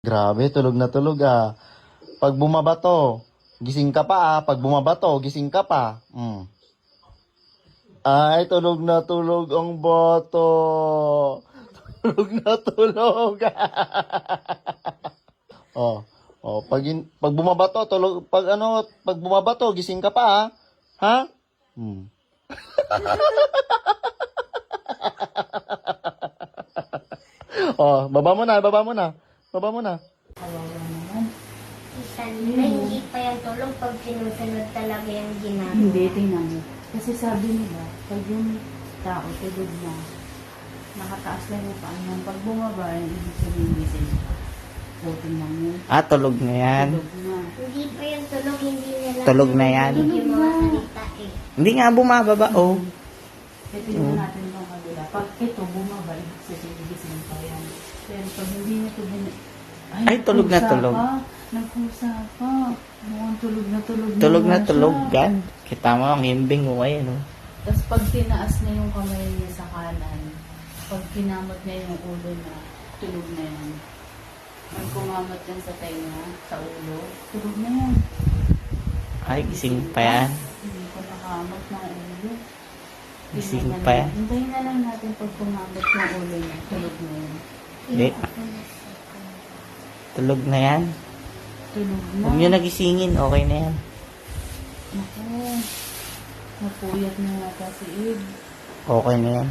Grabe, tulog na tulog ah. Pag bumabato, gising ka pa ah. Pag bumabato, gising ka pa. Ay, tulog na tulog ang bato. Tulog na tulog. Oh, pag bumabato, tulog, pag bumabato, gising ka pa ah. Ha? Oh, baba mo na, baba mo na. Baba mo na. Kawawa naman. Isan na hindi pa yung tulog pag sinusunod talaga yung ginagawa. Hindi, tingnan mo. Kasi sabi nila, pag yung tao tulog na, nakataas lang yung paan. Pag bumaba, yung ibig sabihin gising. So, tingnan mo. Ah, tulog na yan. Tulog na. Hindi pa yung tulog, hindi nila Tulog na yan. yung mga salita eh. Hindi nga bumababa, oh. Kaya tingnan natin yung kabila. Pag ito bumaba, ibig sabihin gising pa yan. Pero pag hindi niya ito Ay, tulog na tulog. Nagkusa pa. Mukhang tulog na tulog. Tulog na nga tulog siya. gan. Kita mo ang himbing mo ngayon, oh. Tapos pag tinaas na yung kamay niya sa kanan, pag kinamot niya yung ulo na, tulog na yan. Pag kumamot yan sa tenga, sa ulo, tulog na yan. Ay, gising pa yan. Hindi ko nakamot ng ulo. Gising Tingnan na pa lang- yan. Hintayin na lang natin pag kumamot ng ulo niya, tulog na yan. Hindi. Tulog na yan. Tulog na. Huwag nyo nagisingin, okay na yan. Naku, napuyat na yata si Ed. Okay na yan.